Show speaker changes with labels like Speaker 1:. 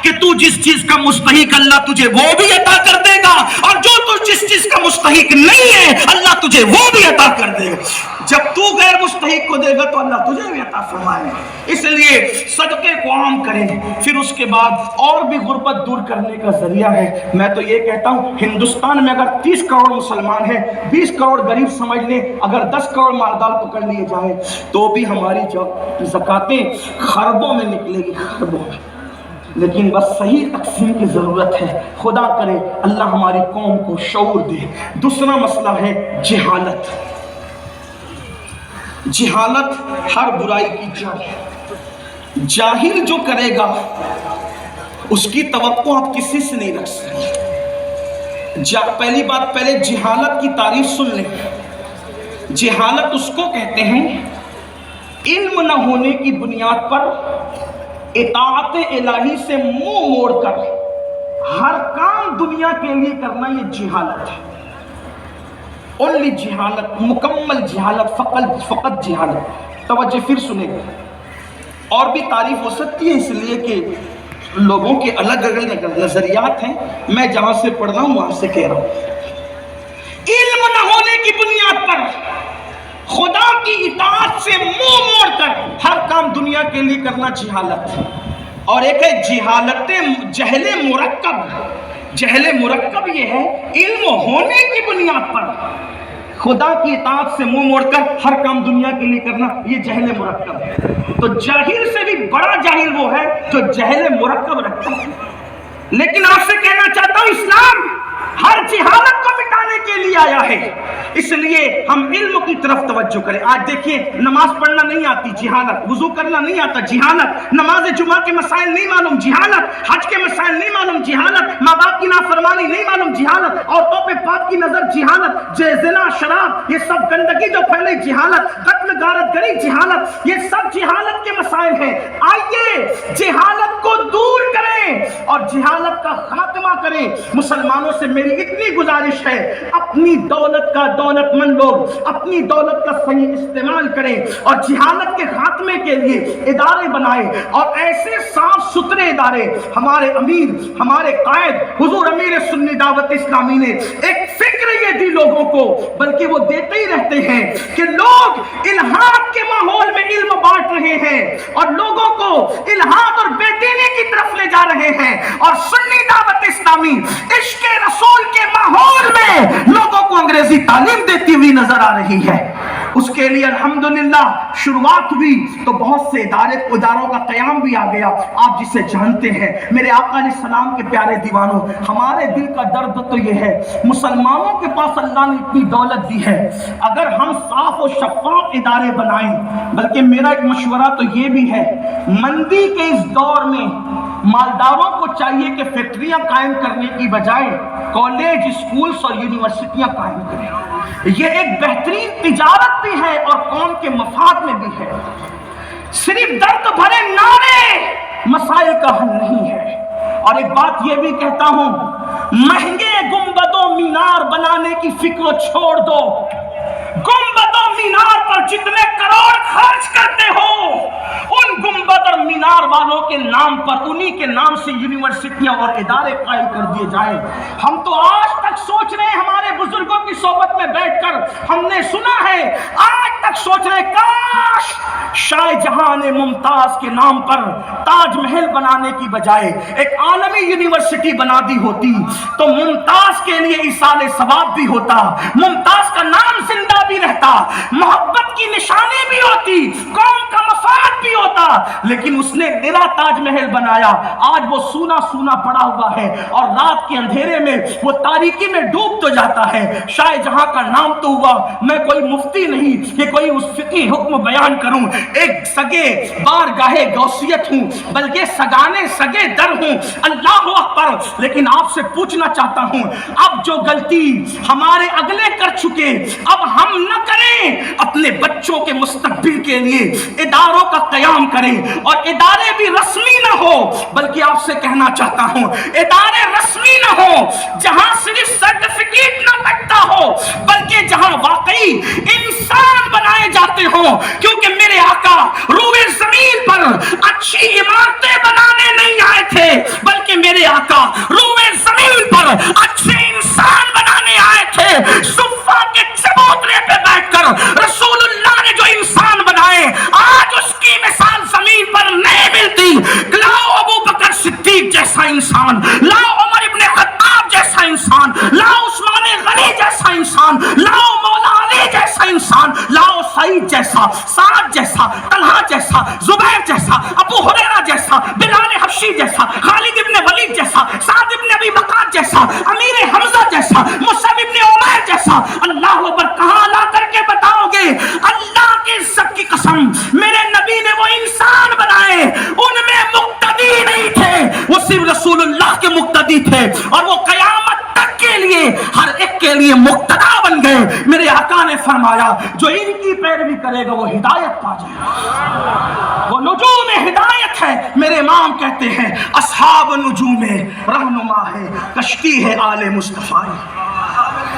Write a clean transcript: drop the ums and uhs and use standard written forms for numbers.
Speaker 1: کہ تو جس چیز کا مستحق اللہ تجھے وہ بھی عطا کر دے گا، اور جو تو جس چیز کا مستحق نہیں ہے اللہ تجھے وہ بھی عطا کر دے گا۔ جب تو غیر مستحق کو دے گا تو اللہ تجھے بھی عطا فرمائے گا۔ اس لیے صدقے کو عام کریں۔ پھر اس کے بعد اور بھی غربت دور کرنے کا ذریعہ ہے۔ میں تو یہ کہتا ہوں ہندوستان میں اگر 30 کروڑ مسلمان ہیں، 20 کروڑ غریب سمجھ لیں، اگر 10 کروڑ مالدار پکڑ لیے جائیں تو بھی ہماری زکاتیں خربوں میں نکلے گی، خربوں میں۔ لیکن بس صحیح تقسیم کی ضرورت ہے۔ خدا کرے اللہ ہماری قوم کو شعور دے۔ دوسرا مسئلہ ہے جہالت۔ جہالت ہر برائی کی جڑ ہے۔ جاہل جو کرے گا اس کی توقع آپ کسی سے نہیں رکھ سکتے۔ پہلی بات، پہلے جہالت کی تعریف سن لیں۔ جہالت اس کو کہتے ہیں علم نہ ہونے کی بنیاد پر اطاعت الہی سے منہ موڑ کر ہر کام دنیا کے لیے کرنا، یہ جہالت ہے۔ اونلی جہالت، مکمل جہالت، فقط جہالت۔ توجہ پھر سنیں، اور بھی تعریف ہو سکتی ہے اس لیے کہ لوگوں کے الگ الگ نظریات ہیں، میں جہاں سے پڑھ رہا ہوں وہاں سے کہہ رہا ہوں۔ علم نہ ہونے کی بنیاد پر خدا کی اطاعت سے منہ موڑ کر ہر کام دنیا کے لیے کرنا جہالت ہے۔ اور ایک ہے جہالت جہل مرکب۔ جہل مرکب یہ ہے علم ہونے کی بنیاد پر خدا کی اطاعت سے منہ موڑ کر ہر کام دنیا کے لیے کرنا، یہ جہل مرکب ہے۔ تو جاہل سے بھی بڑا جاہل وہ ہے جو جہل مرکب رکھتا ہے۔ لیکن آپ سے کہنا چاہتا ہوں اسلام ہر جہالت کو مٹانے کے لیے آیا ہے، اس لیے ہم علم کی طرف توجہ کریں۔ آج دیکھیے نماز پڑھنا نہیں آتی، جہالت۔ وضو کرنا نہیں آتا، جہالت۔ نماز جمعہ کے مسائل نہیں معلوم، جہالت۔ حج کے مسائل نہیں معلوم، جہالت۔ ماں باپ کی نافرمانی نہیں معلوم، جہالت۔ عورتوں پہ پاک کی نظر، جہالت۔ زنا، شراب، یہ سب گندگی جو پھیلے، جہالت۔ قتل، غارت گری، جہالت۔ یہ سب جہالت کے مسائل ہیں۔ آئیے جہالت کو دور کریں اور جہالت کا خاتمہ کریں۔ مسلمانوں سے میری اتنی گزارش ہے، اپنی دولت کا دولت مند لوگ اپنی دولت کا صحیح استعمال کریں اور جہالت کے خاتمے کے لیے ادارے بنائیں، اور ایسے صاف ستھرے ادارے۔ ہمارے امیر، ہمارے قائد حضور امیر سنی دعوت اسلامی نے ایک فکر یہ دی لوگوں کو، بلکہ وہ دیتے ہی رہتے ہیں کہ لوگ الہاد کے ماحول میں علم بانٹ رہے ہیں اور لوگوں کو الہاد اور بے دینی کی طرف لے جا رہے ہیں، اور سنی دعوت اسلامی عشق رسول کے ماحول میں لوگوں کو انگریزی تعلیم دیتی ہوئی نظر آ رہی ہے۔ اس کے لیے الحمدللہ شروعات ہوئی تو بہت سے اداروں کا قیام بھی آ گیا، آپ جسے جانتے ہیں۔ میرے آقا علیہ السلام کے پیارے دیوانوں، ہمارے دل کا درد تو یہ ہے، مسلمانوں کے پاس اللہ نے اتنی دولت دی ہے، اگر ہم صاف و شفاف ادارے بنائیں، بلکہ میرا ایک مشورہ تو یہ بھی ہے، مندی کے اس دور میں مالداروں کو چاہیے کہ فیکٹریاں قائم کرنے کی بجائے کالج، اسکولز اور یونیورسٹیاں قائم کریں۔ یہ ایک بہترین تجارت بھی ہے اور قوم کے مفاد میں بھی ہے۔ صرف درد بھرے نعرے مسائل کا حل نہیں ہے۔ اور ایک بات یہ بھی کہتا ہوں، مہنگے گنبد و مینار بنانے کی فکر چھوڑ دو۔ گنبد و مینار پر جتنے کروڑ خرچ کرتے ہو، ان گنبد اور مینار والوں کے نام پر، انہی کے نام سے یونیورسٹیاں اور ادارے قائم کر دیے جائیں۔ ہم تو آج تک سوچ رہے ہیں، ہمارے بزرگوں کی صحبت میں بیٹھ کر ہم نے سنا ہے، آج تک سوچ رہے ہیں کاش شاہ جہاں نے ممتاز کے نام پر تاج محل بنانے کی بجائے ایک عالمی یونیورسٹی بنا دی ہوتی تو ممتاز کے لیے ایصال ثواب بھی ہوتا، ممتاز کا نام زندہ بھی رہتا، محبت کی نشانی بھی ہوتی، قوم کا مفاد بھی ہوتا۔ لیکن اس نے نرا تاج محل بنایا، آج وہ سونا سونا پڑا ہوا ہے اور رات کے اندھیرے میں وہ تاریکی میں ڈوب تو جاتا ہے۔ شاہ جہاں کا نام تو ہوا، میں کوئی مفتی نہیں کہ کوئی اس فقہی حکم بیان کروں، ایک سگے بارگاہ غوثیت ہوں، بلکہ سگانے سگے در ہوں، اللہ اکبر۔ لیکن آپ سے پوچھنا چاہتا ہوں، اب جو غلطی ہمارے اگلے کر چکے اب ہم نہ کریں، اپنے بچوں کے مستقبل کے لیے اداروں کا قیام کریں، اور ادارے بھی رسمی نہ ہو، بلکہ آپ سے کہنا چاہتا ہوں ادارے رسمی نہ ہو جہاں صرف سرٹیفکیٹ نہ بنتا ہو، بلکہ جہاں واقعی انسان بنائے بنانے جاتے ہو, کیونکہ میرے آقا روئے زمین پر اچھی عمارتیں بنانے نہیں آئے تھے, بلکہ میرے آقا روئے زمین پر اچھے انسان بنانے آئے تھے. صفا کے چبوترے پہ بیٹھ کر رسول اللہ نے جو انسان بنائے, آج اس کی مثال زمین پر نہیں ملتی. لاؤ ابو بکر صدیق جیسا انسان, لاؤ عمر ابن خطاب جیسا انسان, لاؤ عثمان غنی جیسا انسان, لاؤ مولا علی جیسا انسان, لاؤ سعید جیسا, سعد جیسا, طلحہ جیسا, زبیر جیسا, ابو ہریرہ جیسا, بلال حبشی جیسا, خالد ابن ولید جیسا, سعد ابن ابی وقاص جیسا, امیر حمزہ جیسا, مصعب ابن عمیر جیسا. اللہ اکبر, کہاں لا کر کے بتاؤ گے؟ اللہ کی عزت کی قسم, میرے نبی نے وہ انسان بنائے, ان میں مقتدی نہیں تھے, وہ صرف رسول اللہ کے مقتدی تھے, اور وہ قیامت تک کے لیے ہر ایک کے لیے مقتدا بن گئے. میرے آقا نے فرمایا جو ان کی پیروی کرے گا وہ ہدایت پا جائے گا, وہ نجوم ہدایت ہے. میرے امام کہتے ہیں اصحاب نجوم رہنما ہے, کشتی ہے آل مصطفیٰ.